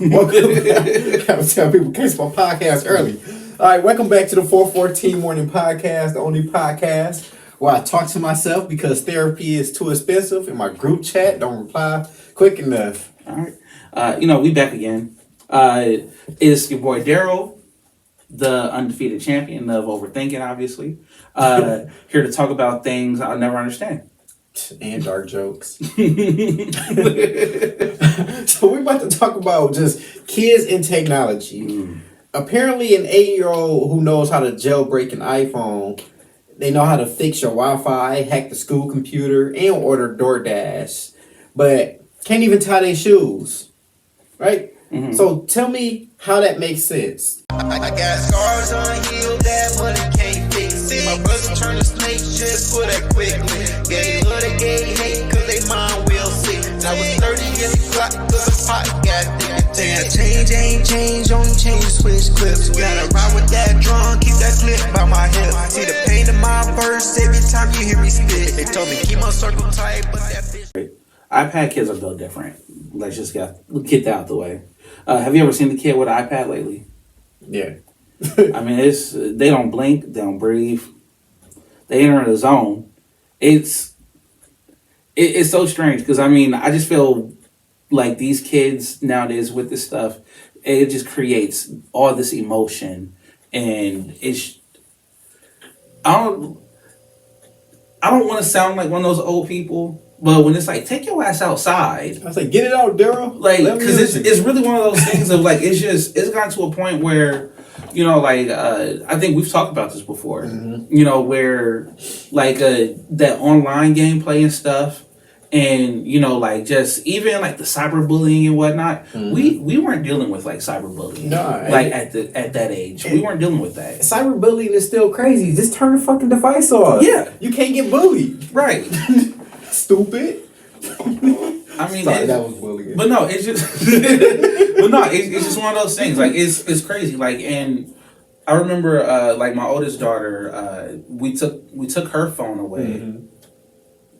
Welcome back. I was telling people, catch my podcast early. All right, welcome back to the 414 Morning Podcast, the only podcast where I talk to myself because therapy is too expensive and my group chat don't reply quick enough. All right. We back again. It's your boy Daryl, the undefeated champion of overthinking, obviously. Here to talk about things I'll never understand. And dark jokes. So we're about to talk about just kids and technology. Apparently an 8-year-old who knows how to jailbreak an iPhone, they know how to fix your Wi-Fi, hack the school computer, and order DoorDash, but can't even tie their shoes, right? Mm-hmm. So tell me how that makes sense. I got scars unhealed, that money can't fix it. My brother turned to snake just for that quickly. Gay love, they gay hate, cause they mind will sick. I was 30 in the clock, cause the pot got thick. Damn, change ain't change, only change switch clips. Gotta ride with that drum, keep that clip by my hip. See the pain in my verse every time you hear me spit. They told me keep my circle tight, but that bitch. iPad kids are built different. Let's just get that out the way. Have you ever seen the kid with an iPad lately? Yeah. I mean, they don't blink, they don't breathe, they enter the zone. It's so strange because I mean, I just feel like these kids nowadays with this stuff, it just creates all this emotion, and I don't want to sound like one of those old people. But when it's like, take your ass outside. I was like, get it out, Daryl. Like, because it's really one of those things of like, it's gotten to a point where, you know, like, I think we've talked about this before, you know, where like that online gameplay and stuff, and, you know, like just even like the cyberbullying and whatnot, we weren't dealing with like cyberbullying. No. Like at that age. We weren't dealing with that. Cyberbullying is still crazy. Just turn the fucking device off. Yeah. You can't get bullied. Right. Stupid. I mean, sorry, that was bullying. But no, it's just, it's just one of those things. Like it's crazy. Like, and I remember, like my oldest daughter, we took her phone away,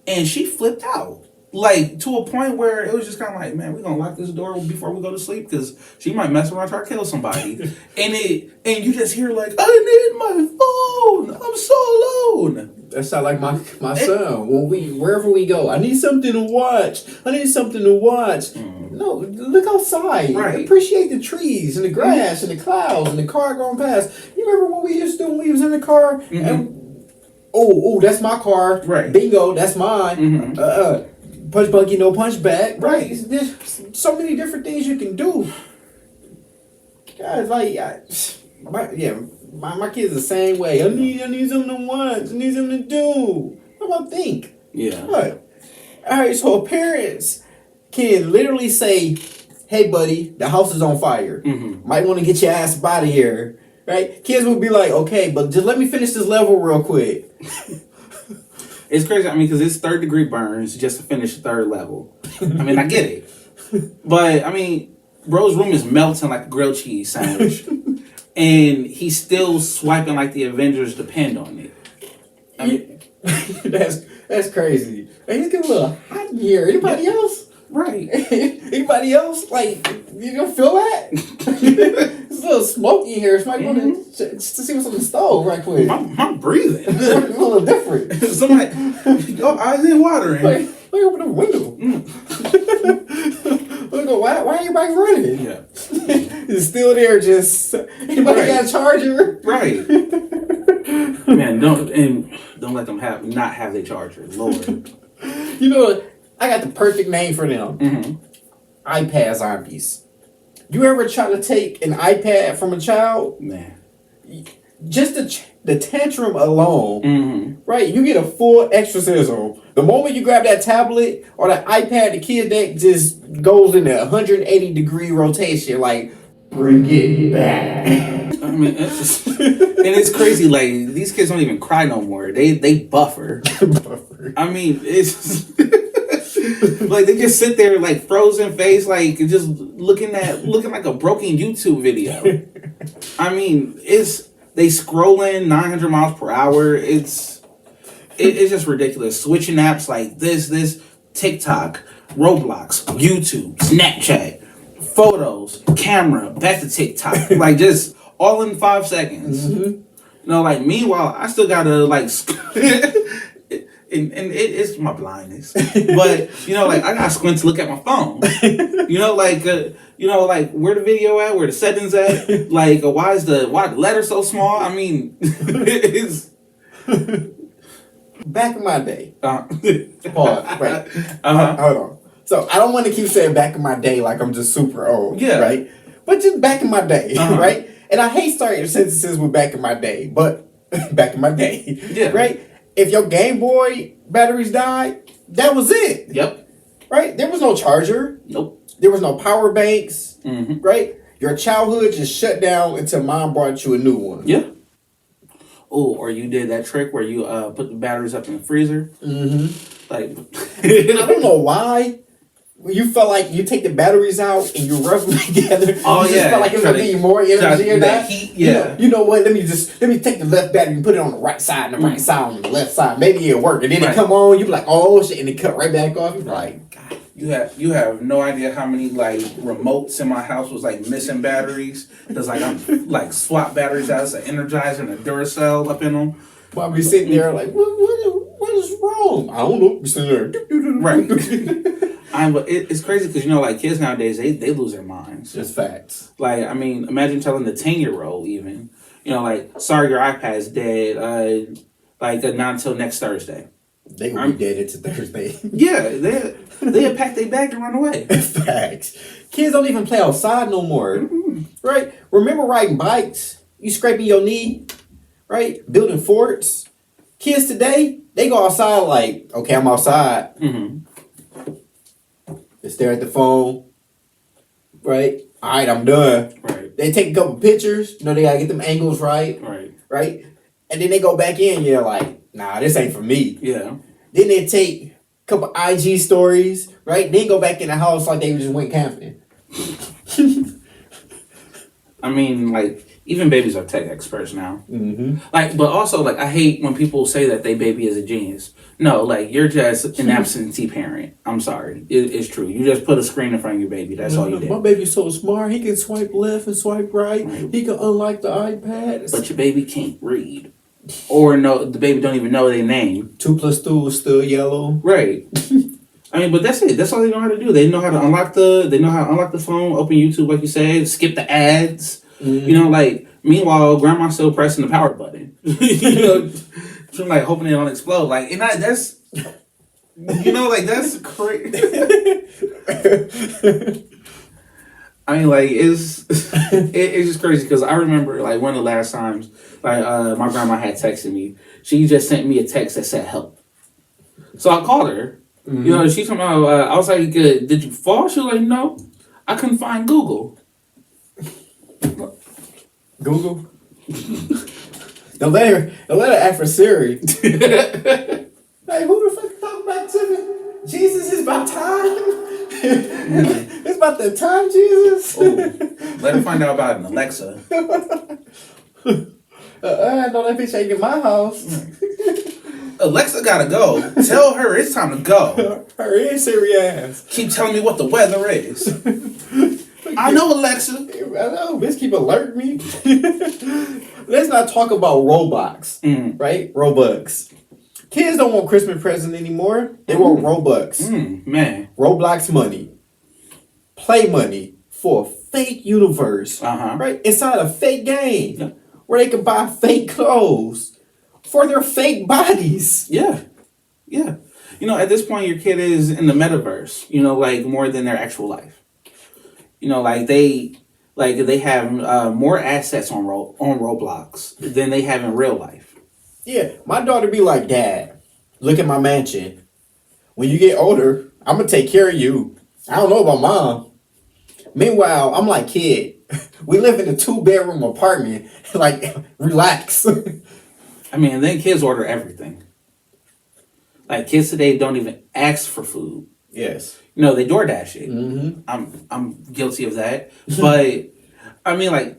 and she flipped out. Like to a point where it was just kind of like, man, we're gonna lock this door before we go to sleep because she might mess around, try to kill somebody, and you just hear like, I need my phone. I'm so alone. That sound like my son. Wherever we go, I need something to watch. No, look outside. Right. Appreciate the trees and the grass and the clouds and the car going past. You remember what we used to do when we was in the car? And, that's my car. Right. Bingo, that's mine. Punch buggy, no punch back. Right. There's so many different things you can do. Guys, like, My kids the same way. I need something to watch. I need something to do. What about think? Yeah. What? All right, so parents can literally say, hey, buddy, the house is on fire. Might want to get your ass up out of here. Right? Kids will be like, okay, but just let me finish this level real quick. It's crazy. I mean, because it's 3rd-degree burns just to finish the 3rd level. I mean, I get it. But, I mean, bro's room is melting like a grilled cheese sandwich. And he's still swiping like the Avengers depend on it. I mean, that's crazy. And he's getting a little hot in here. Anybody else? Right. Anybody else? Like, you don't feel that? It's a little smoky in here. Somebody want to see what's on the stove right quick. I'm breathing. It's a little different. Somebody, eyes ain't watering. Like, open the window. Why are you back running? Yeah. It's still there, just anybody got a charger? Right. Man, don't let them not have their charger. Lord. You know, I got the perfect name for them. iPad zombies. You ever try to take an iPad from a child? Man. Just the tantrum alone, right? You get a full exorcism. The moment you grab that tablet or that iPad, the kid that just goes in a 180-degree rotation, like, bring it back. I mean, it's crazy. Like, these kids don't even cry no more. They buffer. I mean, it's like they just sit there like frozen face, like just looking like a broken YouTube video. I mean, they scrolling 900 miles per hour. It's just ridiculous. Switching apps like this, TikTok, Roblox, YouTube, Snapchat, photos, camera, back to TikTok, like just all in 5 seconds. You know, like meanwhile, I still gotta like, and it's my blindness, but you know, like I gotta squint to look at my phone. You know, like where the video at, where the settings at, like why the letter so small? I mean, it's Back in my day. pause. Right. Hold on. So I don't want to keep saying back in my day like I'm just super old. Yeah. Right. But just back in my day. Right. And I hate starting sentences with back in my day, but back in my day. Yeah. Right. If your Game Boy batteries died, that was it. Yep. Right. There was no charger. Nope. There was no power banks. Mm-hmm. Right. Your childhood just shut down until mom brought you a new one. Yeah. Oh, or you did that trick where you put the batteries up in the freezer. Mm-hmm. Like, I don't know why. You felt like you take the batteries out and you rub them together. Oh, you yeah. just felt like it was gonna give you more energy or that that. heat, yeah. You know what? Let me take the left battery and put it on the right side and the right side on the left side. Maybe it'll work. And then it come on, you be like, oh shit, and it cut right back off. You be like, God. You have no idea how many like remotes in my house was like missing batteries. Because like I'm like swap batteries out, it's an Energizer and a Duracell up in them. Probably sitting there like, what is wrong? I don't know. You're sitting there. Right. But it's crazy because you know, like kids nowadays, they lose their minds. Just facts. Like, I mean, imagine telling the 10-year-old even, you know, like, sorry, your iPad's dead. Not until next Thursday. They will be dead into Thursday. Yeah, they had packed their bag and run away. Facts. Kids don't even play outside no more. Mm-hmm. Right? Remember riding bikes? You scraping your knee? Right? Building forts? Kids today, they go outside like, okay, I'm outside. Mm-hmm. They stare at the phone. Right? All right, I'm done. Right. They take a couple pictures. You know, they gotta get them angles right. Right. Right? And then they go back in. You're like, nah, this ain't for me. Yeah. Then they take a couple IG stories. Right? Then go back in the house like they just went camping. I mean, like, even babies are tech experts now. Mm-hmm. Like, but also, like, I hate when people say that they baby is a genius. No, like, you're just an absentee parent. I'm sorry. It's true. You just put a screen in front of your baby. That's all you did. My baby's so smart. He can swipe left and swipe right. He can unlock the iPad. But your baby can't read. Or no, the baby don't even know their name. 2 + 2 is still yellow. Right. I mean, but that's it. That's all they know how to do. They know how to unlock the phone, open YouTube, like you said, skip the ads. Mm-hmm. You know, like, meanwhile, grandma's still pressing the power button. You know, she's like hoping it don't explode. Like, and that's, you know, like, that's crazy. I mean, like, it's just crazy because I remember, like, one of the last times, like, my grandma had texted me. She just sent me a text that said help. So I called her. Mm-hmm. You know, she told me, I was like, did you fall? She was like, no, I couldn't find Google. Google? Don't let her ask for Siri. Hey, who the fuck talking back to me? Jesus, it's about time. It's about the time, Jesus. Ooh, let her find out about an Alexa. Don't let bitch ain't in my house. Alexa gotta go. Tell her it's time to go. Her and Siri ass. Keep telling me what the weather is. I know, Alexa. I know, bitch keep alerting me. Let's not talk about Roblox, right? Robux. Kids don't want Christmas present anymore. They want Robux. Man. Roblox money. Play money for a fake universe. Right? Inside a fake game. Where they can buy fake clothes. For their fake bodies. Yeah. Yeah. You know, at this point, your kid is in the metaverse, you know, like more than their actual life. You know, like they have more assets on Roblox than they have in real life. Yeah. My daughter be like, Dad, look at my mansion. When you get older, I'm going to take care of you. I don't know about Mom. Meanwhile, I'm like, kid, we live in a 2-bedroom apartment. Like, relax. I mean, and then kids order everything. Like, kids today don't even ask for food. Yes. You know, they DoorDash it. Mm-hmm. I'm guilty of that. But, I mean, like,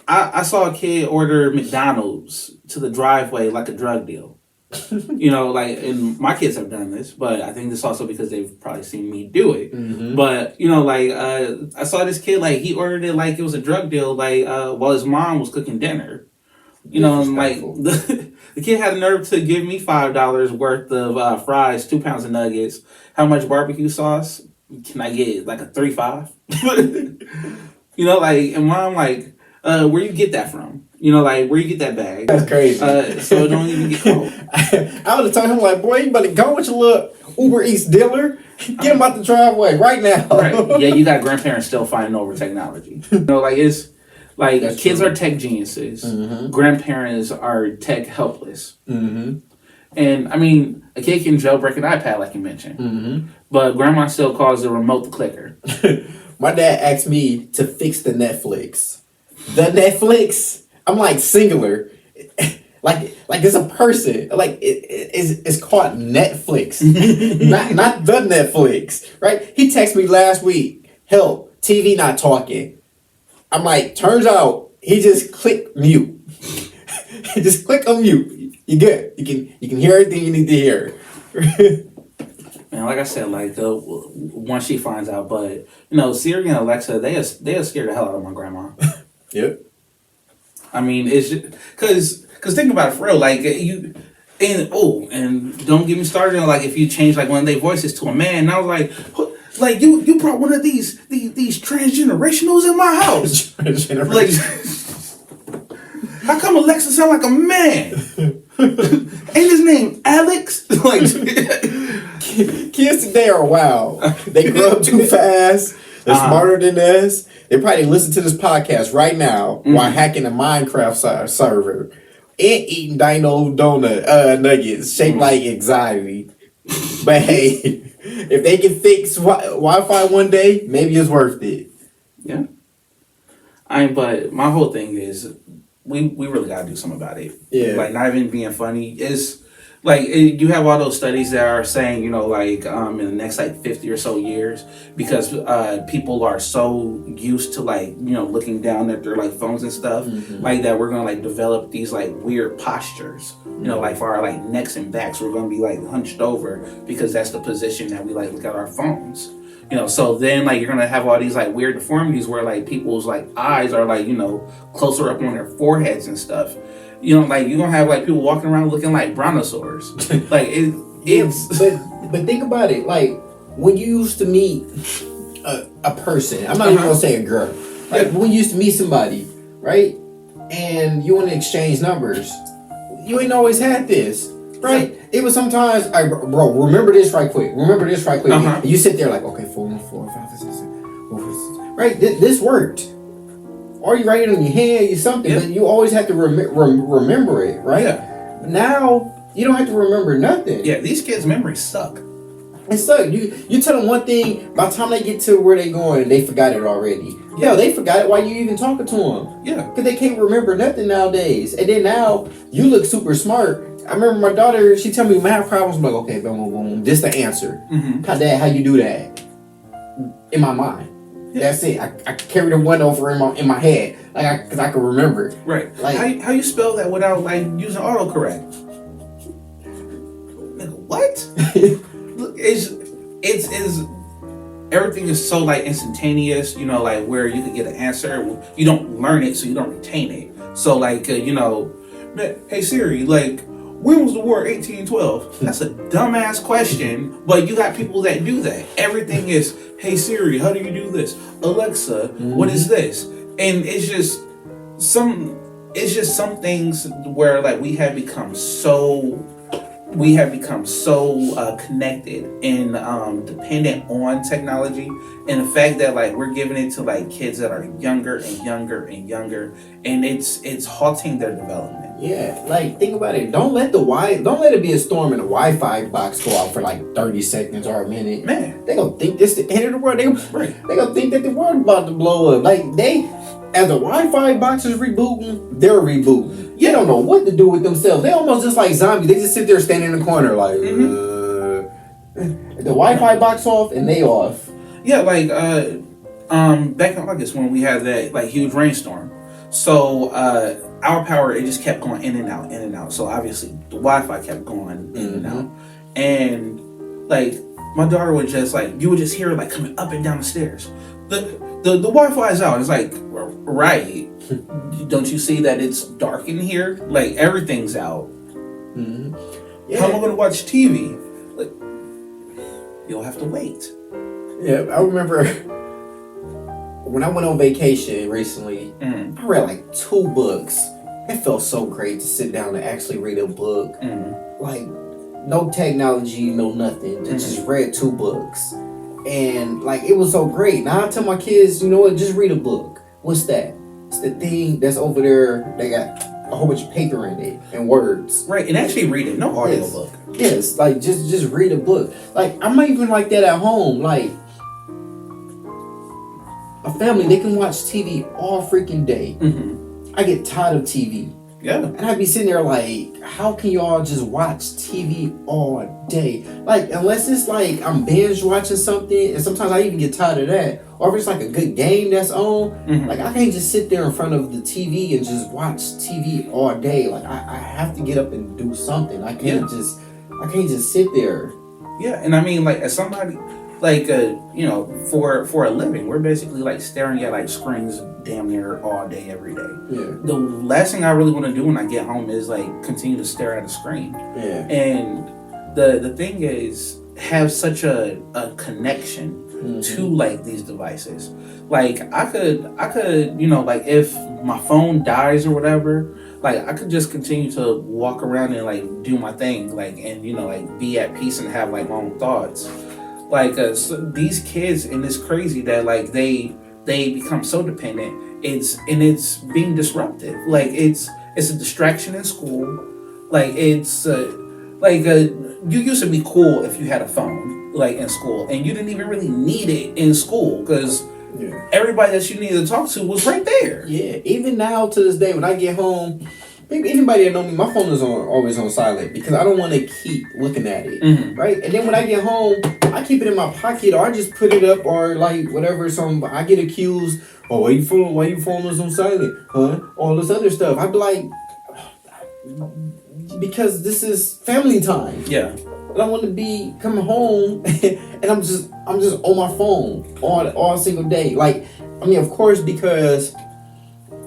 I saw a kid order McDonald's to the driveway like a drug deal. You know, like, and my kids have done this, but I think this also because they've probably seen me do it. But, you know, like, I saw this kid, like, he ordered it like it was a drug deal, like, while his mom was cooking dinner. You know, and like, the kid had the nerve to give me $5 worth of fries, 2 pounds of nuggets. How much barbecue sauce? Can I get like a 3-5? You know, like, and mom, like, where you get that from? You know, like, where you get that bag? That's crazy. So it don't even get cold. I would have told him, like, boy, you better go with your little Uber Eats dealer. Get him out the driveway right now. Right. Yeah, you got grandparents still fighting over technology. You know, like, it's like That's kids true. are tech geniuses. Grandparents are tech helpless. And I mean, a kid can jailbreak an iPad, like you mentioned. But grandma still calls the remote the clicker. My dad asked me to fix the Netflix. The Netflix. I'm like singular. like it's a person. Like it's called Netflix. not the Netflix. Right? He texted me last week. Help, TV not talking. I'm like, turns out he just clicked mute. Just click on mute. You good. You can hear everything you need to hear. And like I said, like once she finds out, but you know, Siri and Alexa, they are scared the hell out of my grandma. Yep. I mean, it's because think about it for real, like you. And don't get me started on like if you change like one of their voices to a man. And I was like, like you brought one of these transgenerationals in my house. Like, how come Alexa sound like a man? Ain't his name Alex? Like, kids today are wild. They grow up too fast. They're smarter than us. They probably listen to this podcast right now while hacking a Minecraft server and eating Dino donut nuggets shaped like anxiety. But hey, if they can fix Wi-Fi one day, maybe it's worth it. Yeah. But my whole thing is we really gotta do something about it. Yeah. Like not even being funny. It's like you have all those studies that are saying, you know, like in the next like 50 or so years, because people are so used to like, you know, looking down at their like phones and stuff, like that we're gonna like develop these like weird postures. You know, like for our like necks and backs, we're gonna be like hunched over because that's the position that we like look at our phones. You know, so then like you're gonna have all these like weird deformities where like people's like eyes are like, you know, closer up on their foreheads and stuff. You know, like you're gonna have like people walking around looking like brontosaurs. Like it's but think about it. Like when you used to meet a person, I'm not even gonna say a girl. Like when you used to meet somebody, right? And you want to exchange numbers, you ain't always had this. Right? It was sometimes, bro, remember this right quick. And you sit there like, okay, 414, 556, right? This worked. Or you write it on your hand, you something, but you always have to remember it, right? Yeah. Now, you don't have to remember nothing. Yeah, these kids' memories suck. It sucks. You tell them one thing, by the time they get to where they going, they forgot it already. Yeah, they forgot it while you even talking to them. Yeah. Because they can't remember nothing nowadays. And then now, you look super smart. I remember my daughter, she tell me math problems. I'm like, okay, boom, boom, boom. This the answer. How you do that? In my mind. Yeah. That's it. I carry the one over in my head. Like, because I can remember. Right. Like, how you spell that without like using autocorrect? Nigga, what? Look, it's everything is so like instantaneous, you know, like where you can get an answer, you don't learn it, so you don't retain it. So like, you know, hey Siri, like, when was the war 1812? That's a dumbass question, but you got people that do that. Everything is, hey Siri, how do you do this? Alexa, what is this? And it's just some things where like we have become so connected and dependent on technology, and the fact that like we're giving it to like kids that are younger and younger and younger, and it's halting their development. Yeah, like think about it. Don't let it be a storm and the Wi-Fi box go out for like 30 seconds or a minute. Man, they gonna think this the end of the world. They gonna think that the world about to blow up. Like as the Wi-Fi box is rebooting, they're rebooting. They don't know what to do with themselves. They almost just like zombies. They just sit there standing in the corner like, the Wi-Fi box off and they off. Yeah, like back in August when we had that like huge rainstorm. So our power, it just kept going in and out, in and out. So obviously the Wi-Fi kept going in and out, and like my daughter would just like, you would just hear it like coming up and down the stairs. The Wi-Fi is out. It's like, right? Don't you see that it's dark in here? Like everything's out. Yeah. How am I gonna watch TV? Like, you'll have to wait. Yeah, I remember when I went on vacation recently, I read like 2 books. It felt so great to sit down and actually read a book. Like, no technology, no nothing. Just read 2 books. And like, it was so great. Now I tell my kids, you know what, just read a book. What's that? It's the thing that's over there. They got a whole bunch of paper in it and words. Right, and actually read it. No audio Yes. book. Yes, like just read a book. Like, I'm not even like that at home. Like, a family, they can watch TV all freaking day. I get tired of TV. Yeah. And I'd be sitting there like, how can y'all just watch TV all day? Like, unless it's like I'm binge watching something, and sometimes I even get tired of that. Or if it's like a good game that's on, like I can't just sit there in front of the TV and just watch TV all day. Like I have to get up and do something. I can't just sit there. Yeah, and I mean, like, as somebody, like, you know, for a living, we're basically like staring at like screens damn near all day, every day. Yeah. The last thing I really want to do when I get home is like continue to stare at a screen. Yeah. And the thing is, have such a connection to like these devices. Like I could, you know, like if my phone dies or whatever, like I could just continue to walk around and like do my thing, like, and you know, like be at peace and have like my own thoughts. Like so these kids, and it's crazy that like they become so dependent. It's being disruptive. Like it's a distraction in school. Like it's you used to be cool if you had a phone like in school, and you didn't even really need it in school because everybody that you needed to talk to was right there. Yeah, even now to this day, when I get home, maybe anybody that know me, my phone is always on silent because I don't want to keep looking at it, right? And then when I get home, I keep it in my pocket, or I just put it up, or like whatever. I get accused, oh, why your phone is on silent, huh? All this other stuff. I'd be like, because this is family time. Yeah. I don't want to be coming home and I'm just on my phone all single day. Like, I mean, of course, because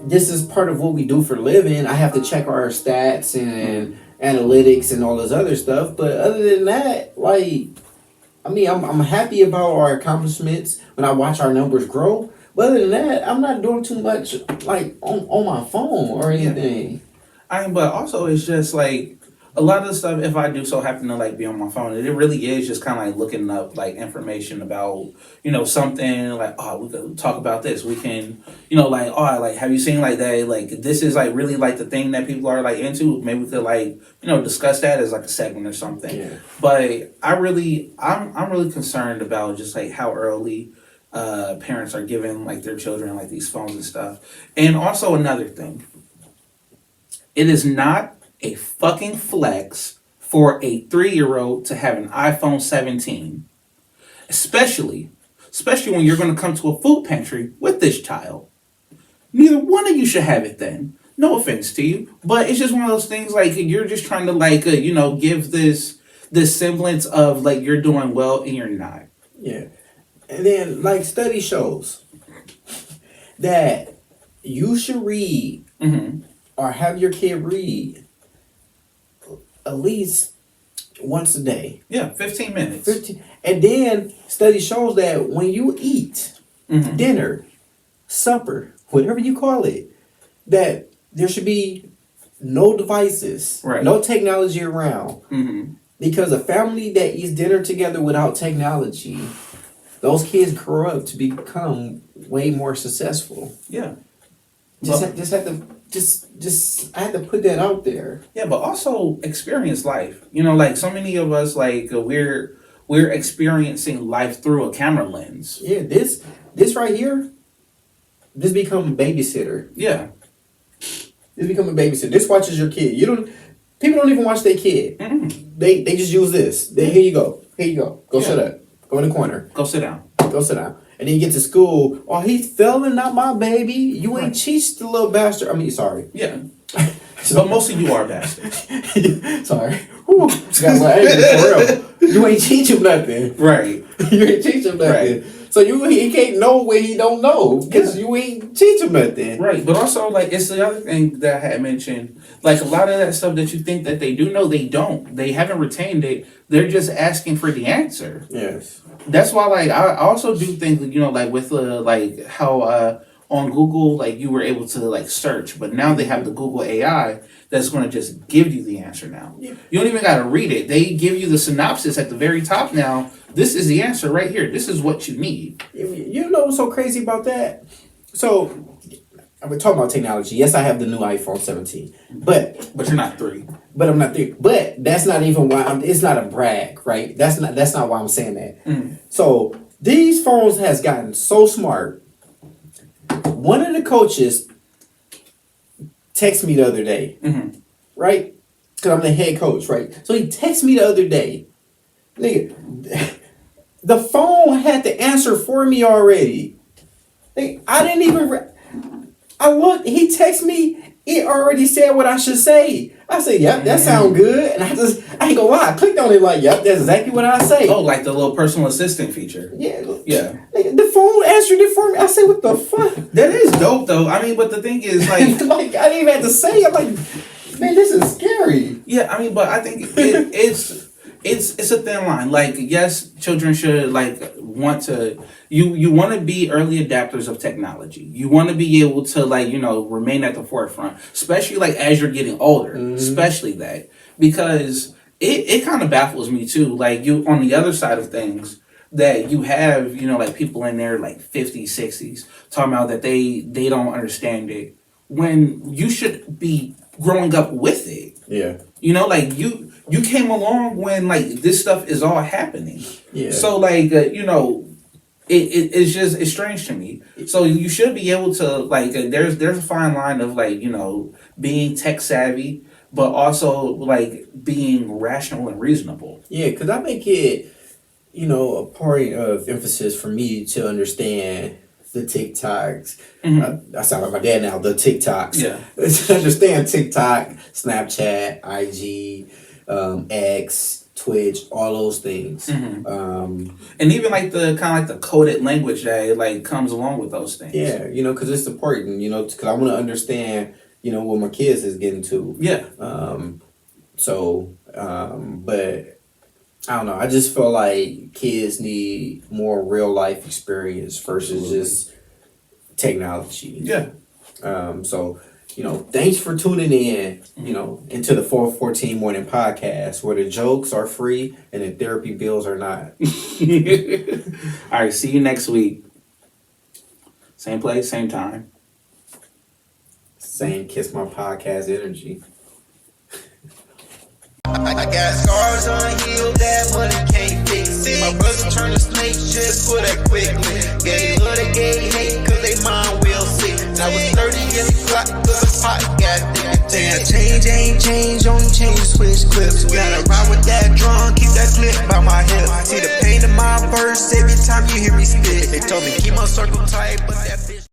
this is part of what we do for a living. I have to check our stats and analytics and all this other stuff. But other than that, like, I mean, I'm happy about our accomplishments when I watch our numbers grow. But other than that, I'm not doing too much like on my phone or anything. But also it's just like a lot of the stuff, if I do so happen to like be on my phone, it really is just kind of like looking up like information about, you know, something like, oh, we could talk about this. We can, you know, like, oh, like, have you seen like that? Like, this is like really like the thing that people are like into. Maybe we could like, you know, discuss that as like a segment or something. Yeah. But I'm really concerned about just like how early parents are giving like their children like these phones and stuff. And also another thing, it is not a fucking flex for a 3-year-old to have an iPhone 17. Especially when you're going to come to a food pantry with this child. Neither one of you should have it then. No offense to you, but it's just one of those things like you're just trying to like, you know, give this semblance of like you're doing well and you're not. Yeah. And then like study shows that you should read or have your kid read at least once a day. Yeah, 15 minutes. And then study shows that when you eat dinner, supper, whatever you call it, that there should be no devices, no technology around. Because a family that eats dinner together without technology, those kids grow up to become way more successful. Yeah. I had to put that out there. Yeah, but also experience life. You know, like so many of us, like we're experiencing life through a camera lens. Yeah, this right here, this become a babysitter. Yeah, this become a babysitter. This watches your kid. People don't even watch their kid. They just use this. Here you go. Go shut up. Go in the corner. Go sit down. Go sit down. And then you get to school, oh, he's failing, not my baby. You ain't cheat the little bastard. I mean, sorry. Yeah. But most of you are bastards. Sorry. Whew. Got my anger for real. You ain't teach him nothing. Right. You ain't teach him nothing. Right. So he can't know what he don't know because you ain't teach him nothing. Right. But also, like, it's the other thing that I had mentioned. Like, a lot of that stuff that you think that they do know, they don't. They haven't retained it. They're just asking for the answer. Yes. That's why, like, I also do think, you know, like, with, like, how, on Google, like, you were able to, like, search, but now they have the Google AI that's going to just give you the answer now. Yeah. You don't even got to read it. They give you the synopsis at the very top now. This is the answer right here. This is what you need. You know what's so crazy about that? So, we're talking about technology. Yes, I have the new iPhone 17, but you're not 3. But I'm not there. But that's not even why it's not a brag, right? That's not why I'm saying that. Mm. So these phones has gotten so smart. One of the coaches texted me the other day, right? Because I'm the head coach, right? So he texted me the other day. Nigga, the phone had the answer for me already. Nigga, I didn't even... I looked, he texted me, it already said what I should say. I said, yep, that sounds good. And I ain't gonna lie, I clicked on it like, yep, that's exactly what I say. Oh, like the little personal assistant feature. Yeah. Yeah. The phone answered it for me. I said, what the fuck? That is dope, though. I mean, but the thing is, like... like, I didn't even have to say it. I'm like, man, this is scary. Yeah, I mean, but I think it's a thin line. Like, yes, children should, like, want to... You want to be early adapters of technology. You want to be able to, like, you know, remain at the forefront, especially, like, as you're getting older, especially that. Because it kind of baffles me, too. Like, you, on the other side of things, that you have, you know, like, people in their, like, 50s, 60s, talking about that they don't understand it, when you should be growing up with it. Yeah. You know, like, you came along when, like, this stuff is all happening. Yeah. So, like, you know... It's strange to me. So you should be able to, like, there's a fine line of, like, you know, being tech savvy, but also, like, being rational and reasonable. Yeah, because I make it, you know, a point of emphasis for me to understand the TikToks. I sound like my dad now, the TikToks. Yeah. To understand TikTok, Snapchat, IG, X, Twitch, all those things. And even like the kind of like the coded language that like comes along with those things. Yeah, you know, because it's important, you know, because I want to understand, you know, what my kids is getting to. Yeah. But I don't know. I just feel like kids need more real life experience versus just technology. Yeah. So, you know, thanks for tuning in, you know, into the 414 Morning Podcast, where the jokes are free and the therapy bills are not. All right, see you next week. Same place, same time. Same Kiss My Podcast energy. I got scars unhealed, that money can't fix it. My brother turned to snake just for that quickly. Gay love, they gay hate, cause they mind will sick. And I was 30 in the clock, cause the pot got thick. Damn, change ain't change, only change switch clips. Gotta ride with that drum, keep that clip by my hip. See the pain in my verse every time you hear me spit. They told me keep my circle tight, but that bitch.